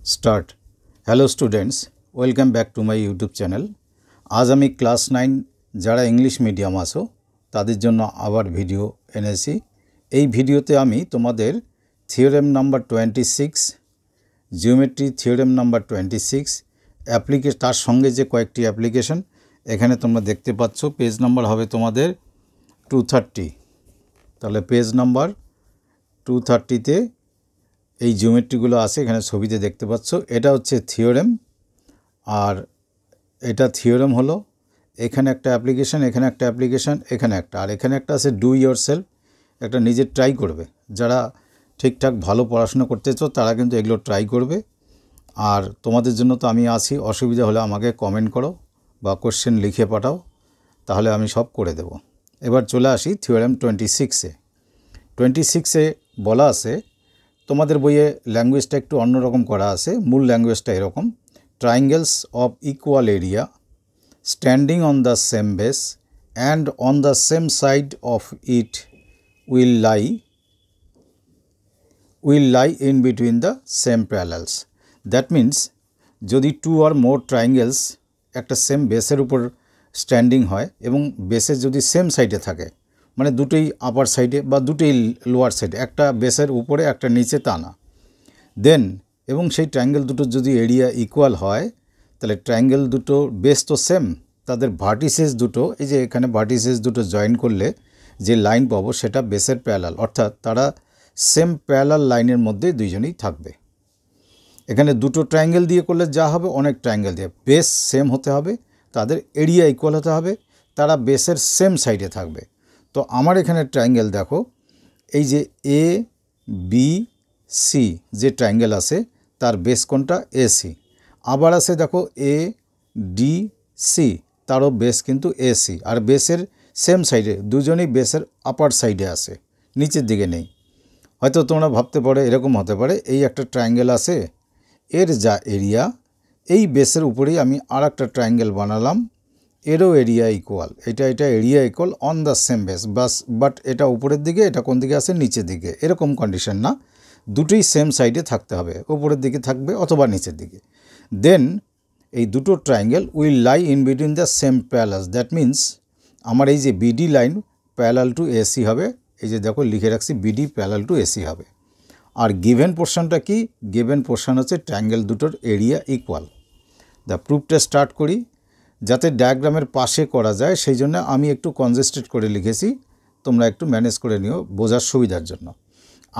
Start. Hello students, welcome back to my YouTube channel. आज आमी class 9 যারা English medium आसो तादेर जोन्नो आबार भिडियो एनेছি। এই ভিডিওতে আমি তোমাদের theorem number 26, geometry theorem number 26 তার সঙ্গে যে কয়েকটি অ্যাপ্লিকেশন এখানে তোমরা দেখতে পাচ্ছ। পেজ নাম্বার হবে তোমাদের 230। তাহলে পেজ নাম্বার 230তে এই জিওমেট্রিগুলো আছে, এখানে ছবিতে দেখতে পাচ্ছ। এটা হচ্ছে থিওরেম, আর এটা থিওরেম হলো এখানে একটা অ্যাপ্লিকেশন, এখানে একটা অ্যাপ্লিকেশন, এখানে একটা, আর এখানে একটা আছে ডু ইয়োর সেলফ। একটা নিজে ট্রাই করবে, যারা ঠিকঠাক ভালো পড়াশোনা করতেছো তারা কিন্তু এগুলো ট্রাই করবে। আর তোমাদের জন্য তো আমি আছি, অসুবিধা হলে আমাকে কমেন্ট করো বা কোশ্চেন লিখে পাঠাও, তাহলে আমি সব করে দেব। এবার চলে আসি থিওরেম 26-এ। 26-এ বলা আছে, তোমাদের বইয়ে ল্যাঙ্গুয়েজটা একটু অন্যরকম করা আছে, মূল ল্যাঙ্গুয়েজটা এরকম: triangles of equal area standing on the same base and on the same side of it will lie in between the same parallels. That means যদি টু or more triangles একটা সেম বেসের উপর স্ট্যান্ডিং হয় এবং বেসের যদি same সাইডে থাকে, মানে দুটোই আপার সাইডে বা দুটোই লোয়ার সাইডে, একটা বেসের উপরে একটা নিচে তা না, দেন এবং সেই ট্রায়াঙ্গেল দুটোর যদি এরিয়া ইকুয়াল হয়, তাহলে ট্রায়াঙ্গেল দুটো বেস তো সেম, তাদের ভার্টিসেস দুটো, এই যে এখানে ভার্টিসেস দুটো জয়েন করলে যে লাইন পাবো সেটা বেসের প্যারালাল, অর্থাৎ তারা সেম প্যারালাল লাইনের মধ্যে দুইজনেই থাকবে। এখানে দুটো ট্রায়াঙ্গেল দিয়ে করলে যা হবে, অনেক ট্রায়াঙ্গেল দিয়ে বেস সেম হতে হবে, তাদের এরিয়া ইকুয়াল হতে হবে, তারা বেসের সেম সাইডে থাকবে। তো আমার এখানে ট্রায়াঙ্গেল দেখো, এই যে এ বি সি যে ট্রায়াঙ্গেল আছে তার বেস কোনটা? এসি। আবার আছে দেখো এ ডি সি, তারও বেস কিন্তু এসি, আর বেসের সেম সাইডে, দুজনেই বেসের আপার সাইডে আছে, নিচের দিকে নেই। হয়তো তোমরা ভাবতে পারো এরকম হতে পারে, এই একটা ট্রায়াঙ্গেল আছে, এর যা এরিয়া, এই বেসের উপরেই আমি আর একটা ট্রায়াঙ্গেল বানালাম, এরও এরিয়া ইকুয়াল, এটা area equal on the same base, but এটা উপরের দিকে, এটা কোন দিকে আছে? নিচের দিকে। এরকম কন্ডিশন না, দুটোই সেম সাইডে থাকতে হবে, উপরের দিকে থাকবে অথবা নিচের দিকে। দেন এই দুটো triangle will lie in between the same parallels. That means আমার এই যে BD line parallel to AC হবে, এই যে দেখো লিখে রাখছি বিডি প্যারালাল টু এসি হবে। আর গিভেন পোর্শনটা কি? গিভেন পোর্শন হচ্ছে ট্রায়াঙ্গেল দুটোর এরিয়া ইকুয়াল। দ্য প্রুফটা স্টার্ট করি, যাতে ডায়াগ্রামের পাশে করা যায় সেই জন্য আমি একটু কনজেস্টেড করে লিখেছি, তোমরা একটু ম্যানেজ করে নিও বোঝার সুবিধার জন্য।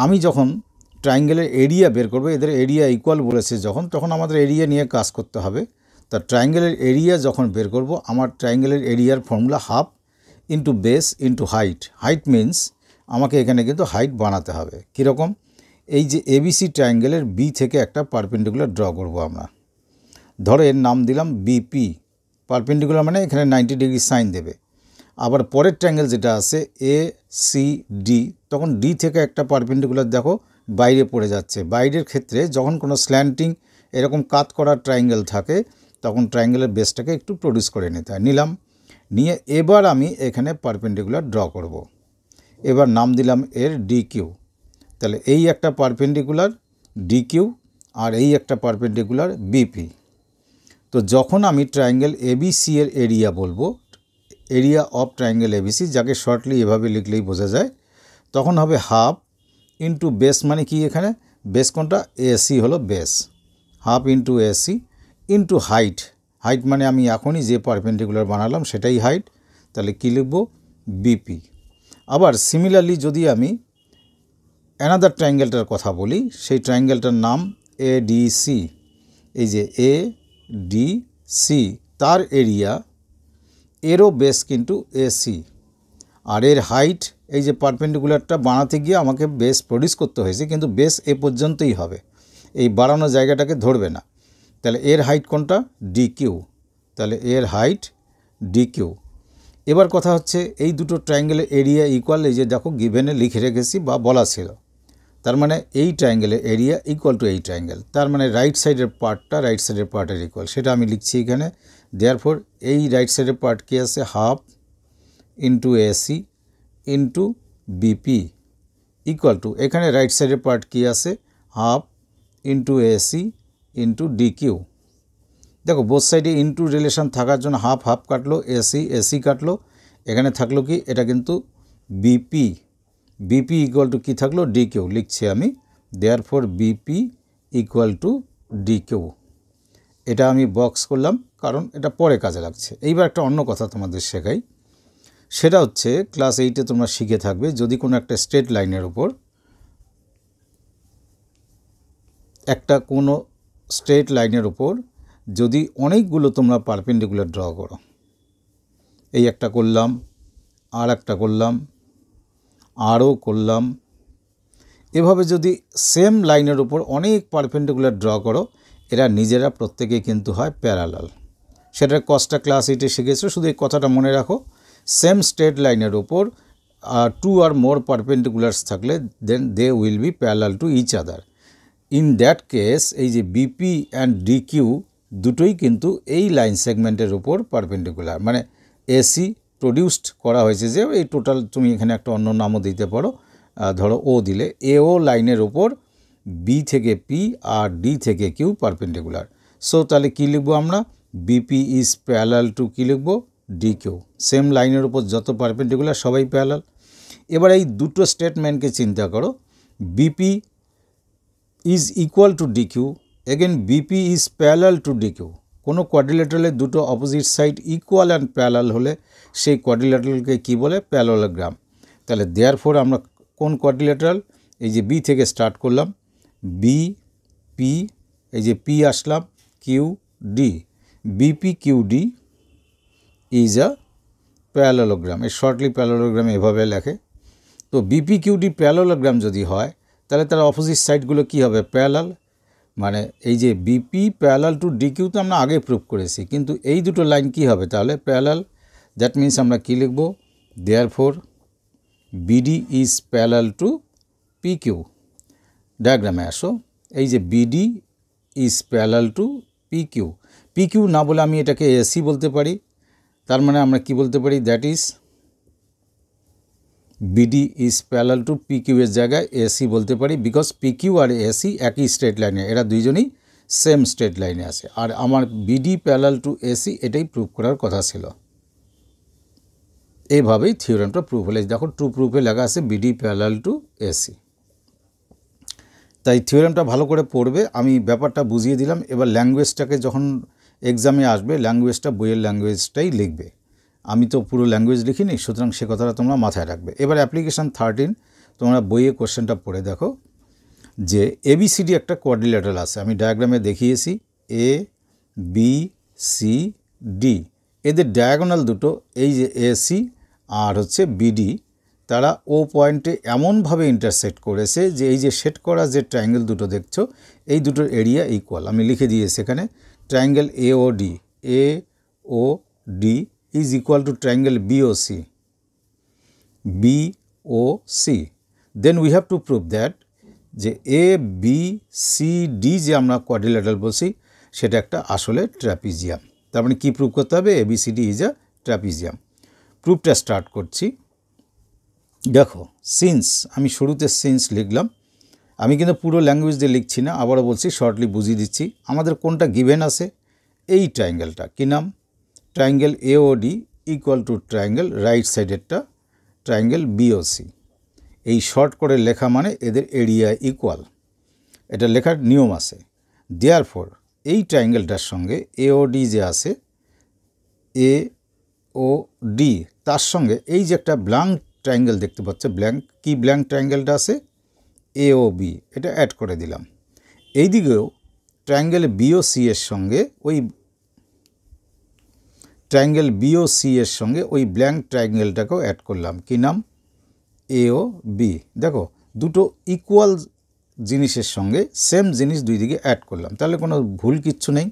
আমি যখন ট্রায়াঙ্গেলের এরিয়া বের করবো, এদের এরিয়া ইকুয়াল বলেছে যখন, তখন আমাদের এরিয়া নিয়ে কাজ করতে হবে। তা ট্রায়াঙ্গেলের এরিয়া যখন বের করব, আমার ট্রায়াঙ্গেলের এরিয়ার formula half into base into height. Height means আমাকে এখানে কিন্তু হাইট বানাতে হবে। কীরকম? এই যে এবিসি ট্রায়াঙ্গেলের বি থেকে একটা পারপেন্ডিকুলার ড্র করব আমরা, ধরো এর নাম দিলাম বিপি। পারপেন্ডিকুলার মানে এখানে 90 ডিগ্রি সাইন দেবে। আবার পরের ট্রায়াঙ্গেল যেটা আছে এ সি ডি, তখন ডি থেকে একটা পারপেন্ডিকুলার দেখো বাইরে পড়ে যাচ্ছে। বাইরের ক্ষেত্রে যখন কোনো স্ল্যান্টিং এরকম কাট করা ট্রায়াঙ্গেল থাকে, তখন ট্রায়াঙ্গেলের বেসটাকে একটু প্রডিউস করে নিতে হয়। নিলাম, নিয়ে এবার আমি এখানে পারপেন্ডিকুলার ড্র করব। এবার নাম দিলাম এর ডি কিউ। তাহলে এই একটা পারপেন্ডিকুলার ডি কিউ, আর এই একটা পারপেন্ডিকুলার বিপি। তো যখন আমি ট্রায়াঙ্গেল এবিসি এর এরিয়া বলবো, এরিয়া অফ ট্রায়াঙ্গেল এবিসি, যাকে শর্টলি এভাবে লিখলেই বোঝা যায়, তখন হবে হাফ ইন্টু বেস, মানে কি এখানে বেস কোনটা? এসি হলো base, half into AC into height. Height মানে আমি এখনই যে পারপেন্ডিকুলার বানালাম সেটাই হাইট, তাহলে কী লিখব? বিপি। আবার সিমিলারলি যদি আমি অ্যানাদার ট্রায়াঙ্গেলটার কথা বলি, সেই ট্রায়াঙ্গেলটার নাম এডিসি। এই যে এডিসি, তার এরিয়া, এরও বেস কিন্তু এসি, আর এর হাইট, এই যে পারপেন্ডিকুলারটা বানাতে গিয়ে আমাকে বেস প্রডিউস করতে হয়েছে, কিন্তু বেস এ পর্যন্তই হবে, এই বাড়ানো জায়গাটাকে ধরবে না। তাহলে এর হাইট কোনটা? D Q. তাহলে এর হাইট ডি কিউ। এবার কথা হচ্ছে এই দুটো ট্রায়াঙ্গেলের এরিয়া ইকুয়াল, এই যে দেখো গিভেনে লিখে রেখেছি বা বলা ছিল, তার মানে এই ট্রায়াঙ্গেলের এরিয়া ইকুয়াল টু এই ট্রায়াঙ্গেল, তার মানে রাইট সাইডের পার্টটা রাইট সাইডের পার্টের ইকুয়াল, সেটা আমি লিখছি এখানে। দেয়ারফর এই রাইট সাইডের পার্ট কি আছে? Half into AC into BP equal to, এখানে রাইট সাইডের পার্ট কি আছে? Half into AC into D Q. দেখো বোথ সাইডে ইন্টু রিলেশন থাকার জন্য হাফ হাফ কাটলো, এসি এসি কাটলো, এখানে থাকলো কি, এটা কিন্তু বিপি, বিপি ইকুয়াল টু কী থাকলো, ডি কিউ লিখছি আমি, therefore BP equal to D Q. এটা আমি বক্স করলাম কারণ এটা পরে কাজে লাগছে। এইবার একটা অন্য কথা তোমাদের শেখাই, সেটা হচ্ছে ক্লাস 8-এ তোমরা শিখে থাকবে, যদি কোনো একটা স্ট্রেট লাইনের উপর কোনো স্ট্রেট লাইনের উপর যদি অনেকগুলো তোমরা পারপেন্ডিকুলার ড্র করো, এই একটা করলাম, আর একটা করলাম, আরও করলাম, এভাবে যদি সেম লাইনের উপর অনেক পারপেন্ডিকুলার ড্র করো, এরা নিজেরা প্রত্যেকেই কিন্তু হয় প্যারালাল। সেটার কজটা ক্লাস 8-এ শিখেছো, শুধু এই কথাটা মনে রাখো, সেম স্ট্রেট লাইনের উপর 2 or more পারপেন্ডিকুলার্স থাকলে then they will be parallel to each other. In that case এই যে বিপি অ্যান্ড ডি কিউ দুটোই কিন্তু এই লাইন সেগমেন্টের উপর পারপেন্ডিকুলার, মানে এসি প্রডিউসড করা হয়েছে যে এই টোটাল, তুমি এখানে একটা অন্য নামও দিতে পারো, ধরো ও দিলে, এও লাইনের উপর বি থেকে পি আর ডি থেকে কিউ পারপেন্ডিকুলার। সো তাহলে কী লিখবো আমরা, বিপি ইজ প্যারালাল টু কী লিখবো, ডি কিউ। সেম লাইনের উপর যত পারপেন্ডিকুলার সবাই প্যারালাল। এবার এই দুটো স্টেটমেন্টকে চিন্তা করো, BP is equal to D Q, again BP is parallel to D Q. কোনো কোয়াড্রিল্যাটারালের দুটো opposite side equal and parallel হলে সেই কোয়াড্রিল্যাটারালকে কী বলে, প্যারালোগ্রাম। তাহলে দেয়ারফর আমরা কোন কোয়াড্রিল্যাটারাল, এই যে বি থেকে স্টার্ট করলাম, বি পি, এই যে পি আসলাম, Q D, BP Q D is a parallelogram. এই শর্টলি প্যারালোগ্রাম এভাবে লেখে। তো বিপি কিউ ডি প্যারালোগ্রাম যদি হয় তাহলে তার অপোজিট সাইডগুলো কী হবে, প্যারালাল। মানে এই যে BP parallel to D Q তো আমরা আগে প্রুভ করেছি, কিন্তু এই দুটো লাইন কী হবে তাহলে, প্যারালাল। দ্যাট মিন্স আমরা কী লিখব, therefore BD is parallel to P Q. ডায়াগ্রামে আসো, এই যে BD is parallel to P Q, P Q না বলে আমি এটাকে এসি বলতে পারি, তার মানে আমরা কি বলতে পারি, that is BD is parallel to P Q এর জায়গায় এসি বলতে পারি, বিকজ পি কিউ আর এসি একই স্ট্রেট লাইনে, এরা দুইজনই সেম স্ট্রেট লাইনে আছে। আর আমার বিডি প্যারালাল টু এসি এটাই প্রুভ করার কথা ছিল। এইভাবেই থিওরেমটা প্রুভ হলে, দেখো ট্রু প্রুফে লেখা আছে বিডি প্যারালাল টু এসি। তাই থিওরেমটা ভালো করে পড়বে, আমি ব্যাপারটা বুঝিয়ে দিলাম। এবার ল্যাঙ্গুয়েজটাকে যখন এক্সামে আসবে, ল্যাঙ্গুয়েজটা বইয়ের ল্যাঙ্গুয়েজটাই লিখবে, আমি তো পুরো ল্যাঙ্গুয়েজ লিখিনি, সুতরাং সে কথাটা তোমরা মাথায় রাখবে। এবার অ্যাপ্লিকেশান 13 তোমরা বইয়ে কোশ্চেনটা পড়ে দেখো, যে এবিসিডি একটা কোয়াড্রিল্যাটারাল আছে, আমি ডায়াগ্রামে দেখিয়েছি, এ বি সি ডি, এদের ডায়াগোনাল দুটো এই যে এসি আর হচ্ছে বিডি, তারা ও পয়েন্টে এমনভাবে ইন্টারসেক্ট করেছে যে এই যে সেট করা যে ট্রায়াঙ্গেল দুটো দেখছো, এই দুটোর এরিয়া ইকুয়াল। আমি লিখে দিয়েছি এখানে, triangle A O D is equal to triangle BOC, then we have to prove that যে এ বি সি ডি যে আমরা কোয়াড্রিল্যাটারাল বলছি সেটা একটা আসলে ট্র্যাপিজিয়াম। তার মানে কী প্রুভ করতে হবে, এবিসিডি ইজ আ ট্র্যাপিজিয়াম। প্রুফটা স্টার্ট করছি। দেখো সিন্স, আমি শুরুতে সিন্স লিখলাম, আমি কিন্তু পুরো ল্যাঙ্গুয়েজ দিয়ে লিখছি না, আবারও বলছি, শর্টলি বুঝিয়ে দিচ্ছি। আমাদের কোনটা গিভেন আছে, এই ট্রায়াঙ্গেলটা কী নাম, triangle AOD equal to triangle right সাইডেরটা ট্রায়াঙ্গেল বিওসি। এই শর্ট করে লেখা মানে এদের এরিয়া ইকুয়াল, এটা লেখার নিয়ম আছে। দেয়ারফর এই ট্রায়াঙ্গেলটার সঙ্গে এওডি যে আছে, এ ও ডি, তার সঙ্গে এই যে একটা ব্ল্যাঙ্ক ট্রায়াঙ্গেল দেখতে পাচ্ছে, ব্ল্যাঙ্ক, কি ব্ল্যাঙ্ক ট্রায়াঙ্গেলটা আছে, এ ও বি, এটা অ্যাড করে দিলাম। এই দিকেও ট্রায়াঙ্গেল বিওসি এর সঙ্গে ওই ট্রায়াঙ্গেল বিওসি এর সঙ্গে ওই ব্ল্যাঙ্ক ট্রায়াঙ্গেলটাকেও অ্যাড করলাম, কি নাম, এ ও বি। দেখো দুটো ইকুয়াল জিনিসের সঙ্গে সেম জিনিস দুই দিকে অ্যাড করলাম, তাহলে কোনো ভুল কিচ্ছু নেই।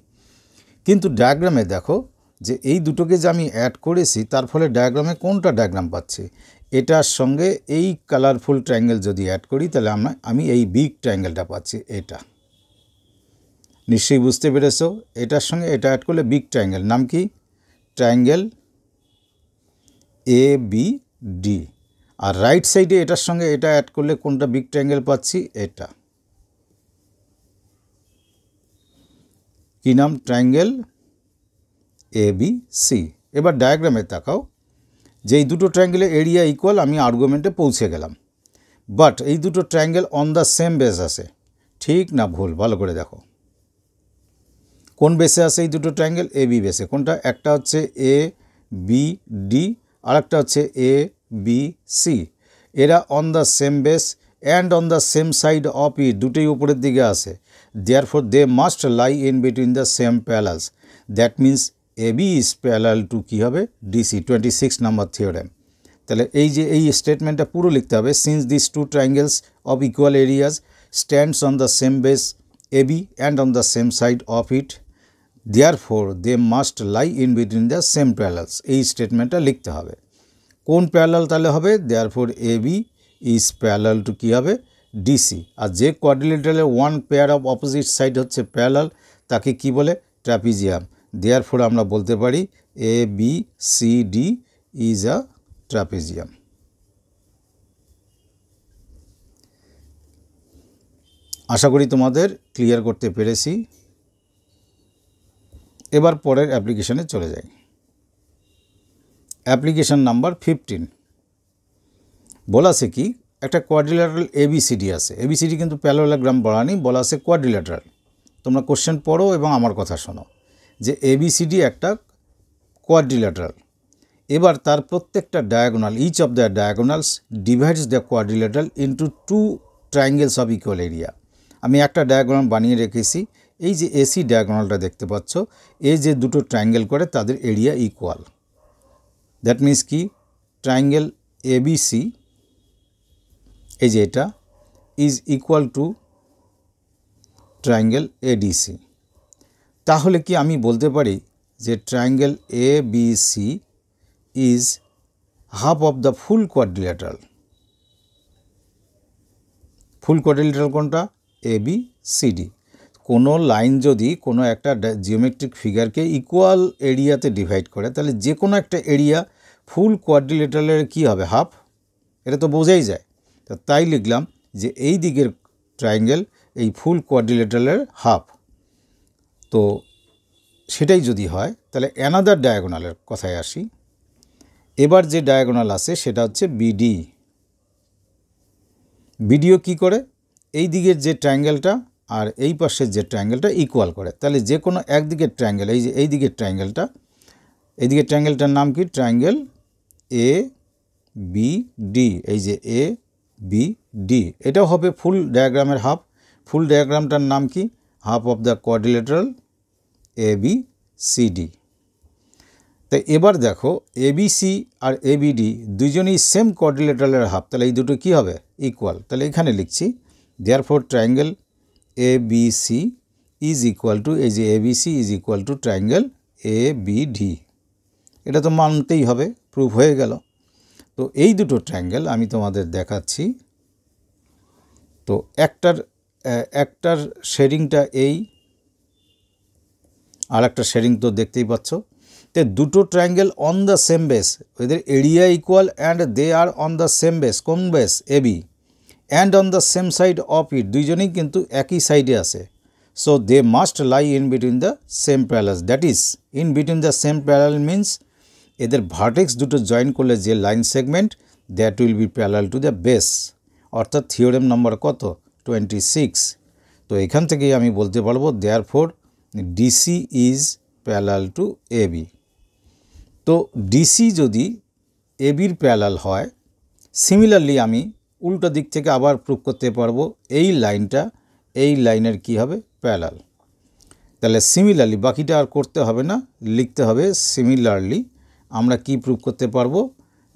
কিন্তু ডায়াগ্রামে দেখো যে এই দুটোকে যে আমি অ্যাড করেছি, তার ফলে ডায়াগ্রামে কোনটা ডায়াগ্রাম পাচ্ছি, এটার সঙ্গে এই কালারফুল ট্রায়াঙ্গেল যদি অ্যাড করি তাহলে আমি এই বিগ ট্রায়াঙ্গেলটা পাচ্ছি। এটা নিশ্চয়ই বুঝতে পেরেছো, এটার সঙ্গে এটা অ্যাড করলে বিগ ট্রায়াঙ্গেল, নাম কি, ট্রায়াঙ্গেল এ বি ডি। আর রাইট সাইডে এটার সঙ্গে এটা অ্যাড করলে কোনটা বিগ ট্রায়াঙ্গেল পাচ্ছি, এটা। কি নাম, ট্রায়াঙ্গেল ABC। এবার ডায়াগ্রামে তাকাও, যে এই দুটো ট্রায়াঙ্গেলের এরিয়া ইকুয়াল, আমি আর্গুমেন্টে পৌঁছে গেলাম, বাট এই দুটো triangle on the same base আছে, ঠিক না ভুল, ভালো করে দেখো। কোন বেসে আছে এই দুটো ট্রায়াঙ্গেল? AB বেসে। কোনটা? একটা হচ্ছে ABD আর একটা হচ্ছে ABC। এরা on the same base and on the same side of it, দুটোই উপরের দিকে আছে। Therefore they must lie in between the same parallels, that means AB is parallel to কী হবে? DC, 26 number theorem. তাহলে এই যে এই স্টেটমেন্টটা পুরো লিখতে হবে, since this two triangles of equal areas stands on the same base AB and on the same side of it, therefore they must lie in between the same parallels. এই স্টেটমেন্টটা লিখতে হবে। কোন প্যারালাল তাহলে হবে? Therefore AB is parallel to কী হবে? DC। আর যে কোয়াড্রিলেটারালের one pair of opposite side হচ্ছে প্যারালাল, তাকে কি বলে? ট্র্যাপিজিয়াম। দেয়ারফর আমরা বলতে পারি ABCD ইজ আ ট্র্যাপিজিয়াম। আশা করি তোমাদের ক্লিয়ার করতে পেরেছি। এবার পরের অ্যাপ্লিকেশনে চলে যাই। Application number 15। বলা আছে কি, একটা কোয়াড্রিল্যাটারাল ABCD আছে। ABCD কিন্তু প্যারালোগ্রাম বলা নেই, বলা আছে কোয়াড্রিল্যাটারাল। তোমরা কোশ্চেন পড়ো এবং আমার কথা শোনো, যে ABCD একটা কোয়াড্রিল্যাটারাল। এবার তার প্রত্যেকটা diagonal, each of the diagonals divides the quadrilateral into two triangles of equal area. আমি একটা ডায়াগোনাল বানিয়ে রেখেছি। এই যে AC ডায়াগোনালটা দেখতে পাচ্ছ, এই যে দুটো ট্রায়াঙ্গেল করে তাদের এরিয়া ইকুয়াল। দ্যাট মিন্স কি, ট্রায়াঙ্গেল ABC, এই যে এটা, is equal to triangle ADC। তাহলে কি আমি বলতে পারি যে triangle ABC is half of the full quadrilateral. Full quadrilateral কোনটা? ABCD। কোনো লাইন যদি কোনো একটা জিওমেট্রিক ফিগারকে ইকুয়াল এরিয়াতে ডিভাইড করে, তাহলে যে কোনো একটা এরিয়া ফুল কোয়াড্রিল্যাটারালের কী হবে? হাফ। এটা তো বোঝাই যায়। তো তাই লিখলাম যে এই দিকের ট্রায়াঙ্গেল এই ফুল কোয়াড্রিল্যাটারালের হাফ। তো সেটাই যদি হয়, তাহলে অ্যানাদার ডায়াগোনালের কথায় আসি। এবার যে ডায়াগোনাল আছে সেটা হচ্ছে BD। BDও কী করে? এই দিকের যে ট্রায়াঙ্গেলটা আর এই পাশের যে ট্রায়াঙ্গেলটা ইকুয়াল করে। তাহলে যে কোনো একদিকের ট্রায়াঙ্গেল, এই যে এই দিকের ট্রায়াঙ্গেলটা, এই দিকের ট্রায়াঙ্গেলটার নাম কি? Triangle ABD। এই যে ABD, এটাও হবে ফুল ডায়াগ্রামের হাফ। ফুল ডায়াগ্রামটার নাম কি? Half of the quadrilateral ABCD। তাই এবার দেখো, ABC আর ABD দুজনেই সেম কোয়াড্রিল্যাটারালের হাফ, তাহলে এই দুটো কী হবে? ইকুয়াল। তাহলে এখানে লিখছি therefore triangle ABC is equal two, এই যে ABC is equal to triangle ABD। এটা তো মানতেই হবে, প্রুফ হয়ে গেল। তো এই দুটো ট্রায়াঙ্গেল আমি তোমাদের দেখাচ্ছি। তো একটার শেডিংটা এই, আর একটা শেডিং তো দেখতেই পাচ্ছ। তো দুটো triangle on the same base, এদের area equal and they are on the same base. কোন base? AB। And on the same side of it, দুইজনেই কিন্তু একই সাইডে আছে। So they must lie in between the same parallels. That is, in between the same parallel means এদের vertex দুটো join করলে যে line segment, that will be parallel to the base. অর্থাৎ থিওরেম নাম্বার কত? 26। তো এখান থেকেই আমি বলতে পারবো therefore DC is parallel two AB। তো DC যদি ABর প্যারালাল হয়, সিমিলারলি আমি উল্টো দিক থেকে আবার প্রুভ করতে পারবো এই লাইনটা এই লাইনের কি হবে? প্যারালাল। তাহলে সিমিলারলি, বাকিটা আর করতে হবে না, লিখতে হবে সিমিলারলি। আমরা কি প্রুভ করতে পারবো?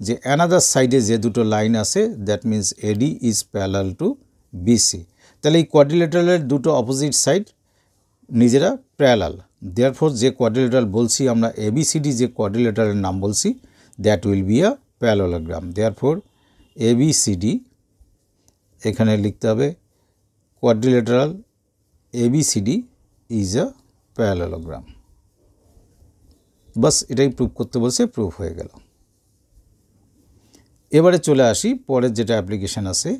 যে অ্যানাদার সাইডে যে দুটো লাইন আছে, that means AD is parallel to BC। তাহলে এই কোয়াড্রিল্যাটারালের দুটো অপোজিট সাইড নিজেরা প্যারালাল। দেয়ারফর যে কোয়াড্রিল্যাটারাল বলছি আমরা, ABCD যে কোয়াড্রিল্যাটারালের নাম বলছি, that will be a parallelogram. Therefore ABCD, এখানে লিখতে হবে quadrilateral ABCD is a parallelogram. বাস এটাই প্রুভ করতে বলছে, প্রুভ হয়ে গেল। এবারে চলে আসি পরের যেটা অ্যাপ্লিকেশান আছে,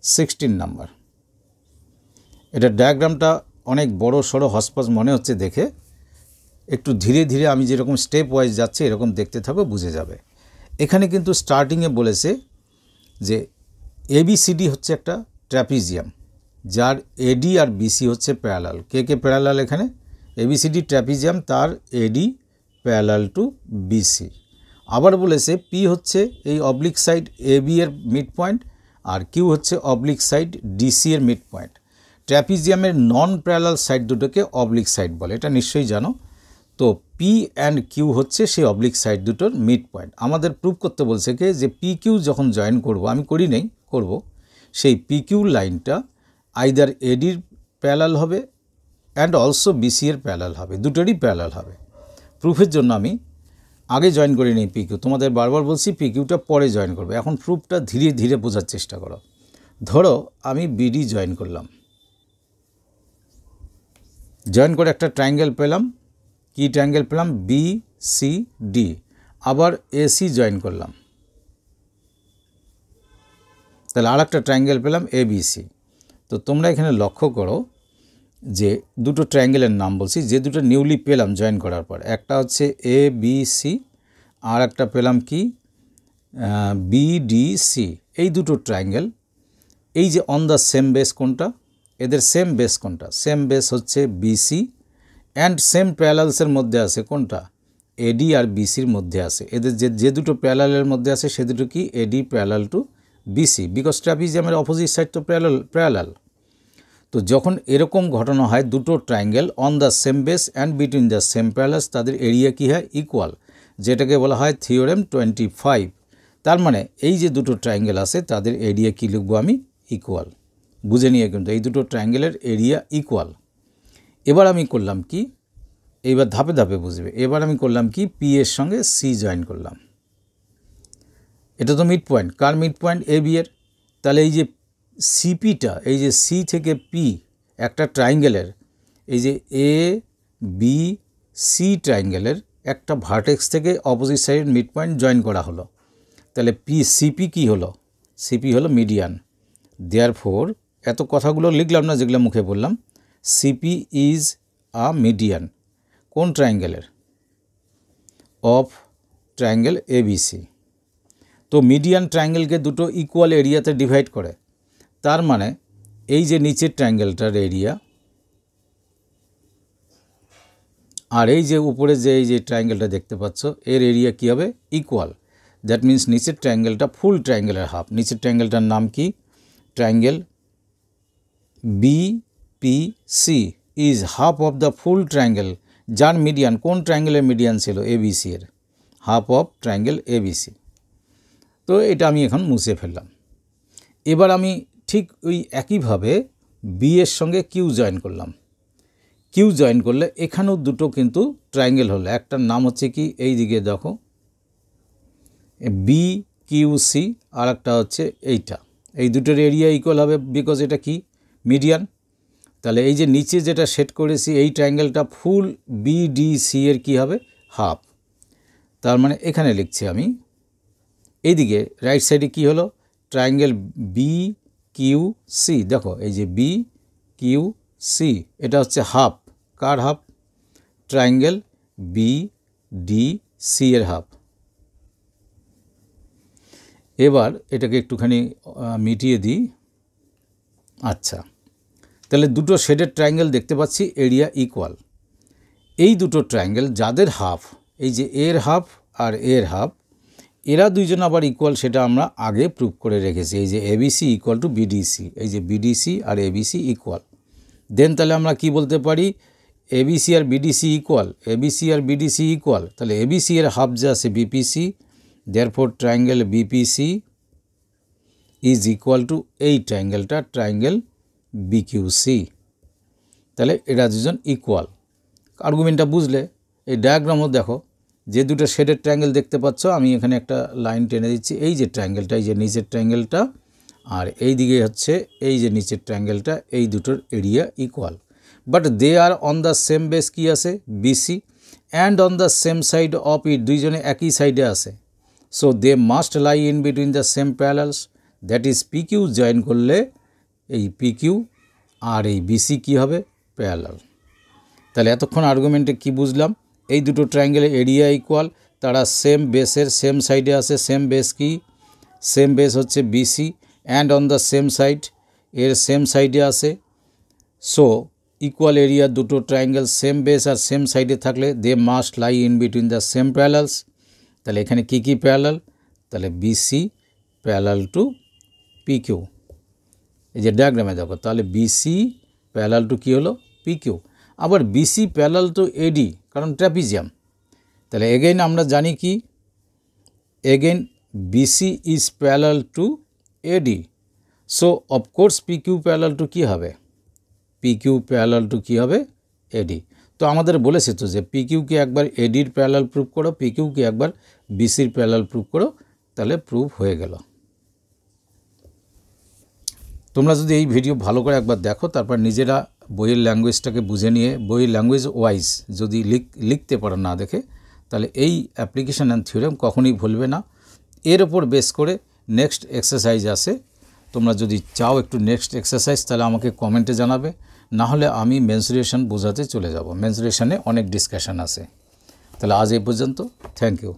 16 নাম্বার। এটা ডায়াগ্রামটা অনেক বড় সড়ো হসপস মনে হচ্ছে দেখে, একটু ধীরে ধীরে আমি যেরকম স্টেপ ওয়াইজ যাচ্ছি এরকম দেখতে থাকো, বুঝে যাবে। এখানে কিন্তু স্টার্টিংয়ে বলেছে যে ABCD হচ্ছে একটা ট্র্যাপিজিয়াম, যার AD আর BC হচ্ছে প্যারালাল। কে প্যারালাল এখানে? ABCD ট্র্যাপিজিয়াম, তার AD প্যারালাল টু BC। আবার বলেছে P হচ্ছে এই অবলিক সাইড AB এর মিড পয়েন্ট, আর Q হচ্ছে অবলিক সাইড DC এর মিড পয়েন্ট। ট্র্যাপিজিয়ামের নন প্যারালাল সাইড দুটোকে অবলিক সাইড বলে, এটা নিশ্চয়ই জানো। তো P অ্যান্ড Q হচ্ছে সেই অবলিক সাইড দুটোর মিড পয়েন্ট। আমাদের প্রুভ করতে বলছে কি যে PQ যখন জয়েন করব, আমি করি নেই, করব, সেই PQ লাইনটা আইদার ADর প্যারালাল হবে অ্যান্ড অলসো BC এর প্যারালাল হবে, দুটোরই প্যারালাল হবে। প্রুফের জন্য আমি আগে জয়েন করে নিই PQ, তোমাদের বারবার বলছি PQটা পরে জয়েন করবে। এখন প্রুফটা ধীরে ধীরে বোঝার চেষ্টা করো। ধরো আমি BD জয়েন করলাম, জয়েন করে একটা ট্রায়াঙ্গেল পেলাম। কি ট্রায়াঙ্গেল পেলাম? BCD। আবার AC জয়েন করলাম, তাহলে আর একটা ট্রায়াঙ্গেল পেলাম ABC। তো তোমরা এখানে লক্ষ্য করো যে দুটো ট্রায়াঙ্গেলের নাম বলছি, যে দুটো নিউলি পেলাম জয়েন করার পর, একটা হচ্ছে ABC আর একটা পেলাম কি BDC। এই দুটো ট্রায়াঙ্গেল, এই যে অন দ্য সেম বেস কোনটা, এদের সেম বেস কোনটা? সেম বেস হচ্ছে BC অ্যান্ড সেম প্যারালালসের মধ্যে আছে কোনটা? AD আর BCর মধ্যে আছে। এদের যে দুটো প্যারালালের মধ্যে আছে সে দুটো কি? AD parallel to BC, because ট্র্যাপিজিয়ামের অপোজিট সাইড তো প্যারালাল। তো যখন এরকম ঘটনা হয়, দুটো triangle on the same base and between the same parallels, তাদের এরিয়া কী হয়? ইকুয়াল, যেটাকে বলা হয় থিওরেম 25। তার মানে এই যে দুটো ট্রায়াঙ্গেল আছে তাদের এরিয়া কী লিখবো আমি? ইকুয়াল। বুঝে নিয়ে কিন্তু এই দুটো ট্রায়াঙ্গেলের এরিয়া ইকুয়াল। এবার আমি করলাম কি, এইবার ধাপে ধাপে বুঝবে। এবার আমি করলাম কি, P এর সঙ্গে C জয়েন করলাম। এটা তো মিড পয়েন্ট, কার মিড পয়েন্ট? AB এর। তাহলে এই যে CPটা, এই যে C থেকে P একটা ট্রায়াঙ্গেলের, এই যে ABC ট্রায়াঙ্গেলের একটা ভার্টেক্স থেকে অপোজিট সাইডের মিড পয়েন্ট জয়েন করা হলো। তাহলে CP কি হলো? CP হলো মিডিয়ান। দেয়ারফোর এত কথাগুলো লিখলাম না যেগুলো মুখে বললাম। CP ইজ আ মিডিয়ান কোন ট্রায়াঙ্গেলের? Of triangle ABC। তো মিডিয়ান ট্রায়াঙ্গেলকে দুটো ইকুয়াল এরিয়াতে ডিভাইড করে। তার মানে এই যে নিচের ট্রায়াঙ্গেলটার এরিয়া আর এই যে উপরে যে এই যে ট্রায়াঙ্গেলটা দেখতে পাচ্ছ এর এরিয়া কী হবে? ইকুয়াল। দ্যাট মিন্স নিচের ট্রায়াঙ্গেলটা ফুল ট্রায়াঙ্গেলের হাফ। নিচের ট্রায়াঙ্গেলটার নাম কি? Triangle BPC is half of the full triangle, যার মিডিয়ান কোন ট্রায়াঙ্গেলের মিডিয়ান ছিল? ABC এর, হাফ অফ ট্রায়াঙ্গেল ABC। তো এটা আমি এখন মুছে ফেললাম। এবার আমি ঠিক ওই একইভাবে B এর সঙ্গে Q জয়েন করলাম। Q জয়েন করলে এখানেও দুটো কিন্তু ট্রায়াঙ্গেল হলো। একটার নাম হচ্ছে কি, এই দিকে দেখো BQC, আর একটা হচ্ছে এইটা। এই দুটোর এরিয়া ইকুয়াল হবে বিকজ এটা কি? মিডিয়ান। তাহলে এই যে নিচে যেটা সেট করেছি এই ট্রায়াঙ্গেলটা ফুল BDC এর কি হবে? হাফ। তার মানে এখানে লিখছি আমি, এইদিকে রাইট সাইডে কি হলো? Triangle BQC। দেখো এই যে BQC এটা হচ্ছে হাফ। কার হাফ? ট্রায়াঙ্গেল BDC এর হাফ। এবার এটাকে একটুখানি মিটিয়ে দিই। আচ্ছা, তাহলে দুটো শেডের ট্রায়াঙ্গেল দেখতে পাচ্ছি, এরিয়া ইকুয়াল। এই দুটো ট্রায়াঙ্গেল যাদের হাফ, এই যে এর হাফ আর এর হাফ, এরা দুইজন আবার ইকুয়াল, সেটা আমরা আগে প্রুভ করে রেখেছি। এই যে ABC ইকুয়াল টু BDC, এই যে BDC আর ABC ইকুয়াল। দেন তাহলে আমরা কি বলতে পারি? ABC আর BDC ইকুয়াল, ABC আর BDC ইকুয়াল। তাহলে ABC এর হাফ যে আছে BPC, therefore triangle BPC is equal two এই ট্রায়াঙ্গেলটা, ট্রায়াঙ্গেল BQC। তাহলে এরা দুজন ইকুয়াল। আর্গুমেন্টটা বুঝলে? এই ডায়াগ্রামও দেখো, যে দুটো শেডের ট্রায়াঙ্গেল দেখতে পাচ্ছ, আমি এখানে একটা লাইন টেনে দিচ্ছি। এই যে ট্রায়াঙ্গেলটা, এই যে নিচের ট্রায়াঙ্গেলটা, আর এই দিকে হচ্ছে এই যে নিচের ট্রায়াঙ্গেলটা, এই দুটোর area equal. But they are on the same base কি আছে? BC and on the same side of it, দুইজনে একই সাইডে আছে। So they must lie in between the same parallels, that is PQ join করলে এই PQ আর এই BC কি হবে? প্যারালাল। তাহলে এতক্ষণ আর্গুমেন্টে কি বুঝলাম, এই দুটো ট্রায়াঙ্গেলের এরিয়া ইকুয়াল, তারা সেম বেসের সেম সাইডে আছে। সেম বেস কি? সেম বেস হচ্ছে BC and on the same side, এর সেম সাইডে আছে। সো ইকুয়াল এরিয়া দুটো ট্রায়াঙ্গেল সেম বেস আর সেম সাইডে থাকলে they must lie in between the same parallels. তাহলে এখানে কি কি প্যারালাল? তাহলে বিসি প্যারালাল টু পিকিউ, এই যে ডায়াগ্রামে দেখো, তাহলে বিসি প্যারালাল টু কী হলো? পিকিউ। আবার বিসি প্যারালাল টু এডি, কারণ ট্র্যাপিজিয়াম। তাহলে এগেইন আমরা জানি কি, again BC is parallel to AD, so of course PQ parallel to কী হবে? পিকিউ প্যারালাল টু কী হবে? এডি। তো আমাদের বলেছে তো যে পিকিউকে একবার এডির প্যারালাল প্রুভ করো, পিকিউকে একবার বিসির প্যারালাল প্রুভ করো, তাহলে প্রুভ হয়ে গেল। তোমরা যদি এই ভিডিও ভালো করে একবার দেখো, তারপর নিজেরা বইয়ের ল্যাঙ্গুয়েজটাকে বুঝে নিয়ে বইয়ের ল্যাঙ্গুয়েজ ওয়াইজ যদি লিখতে পারো না দেখে, তাহলে এই অ্যাপ্লিকেশন অ্যান্ড থিওরেম কখনোই ভুলবে না। এর ওপর বেস করে নেক্সট এক্সারসাইজ আসে। তোমরা যদি চাও একটু নেক্সট এক্সারসাইজ, তাহলে আমাকে কমেন্টে জানাবে, না হলে আমি মেনসুরেশন বোঝাতে চলে যাব। মেনসুরেশনে অনেক ডিসকাশন আছে। তাহলে আজ এই পর্যন্ত, থ্যাংক ইউ।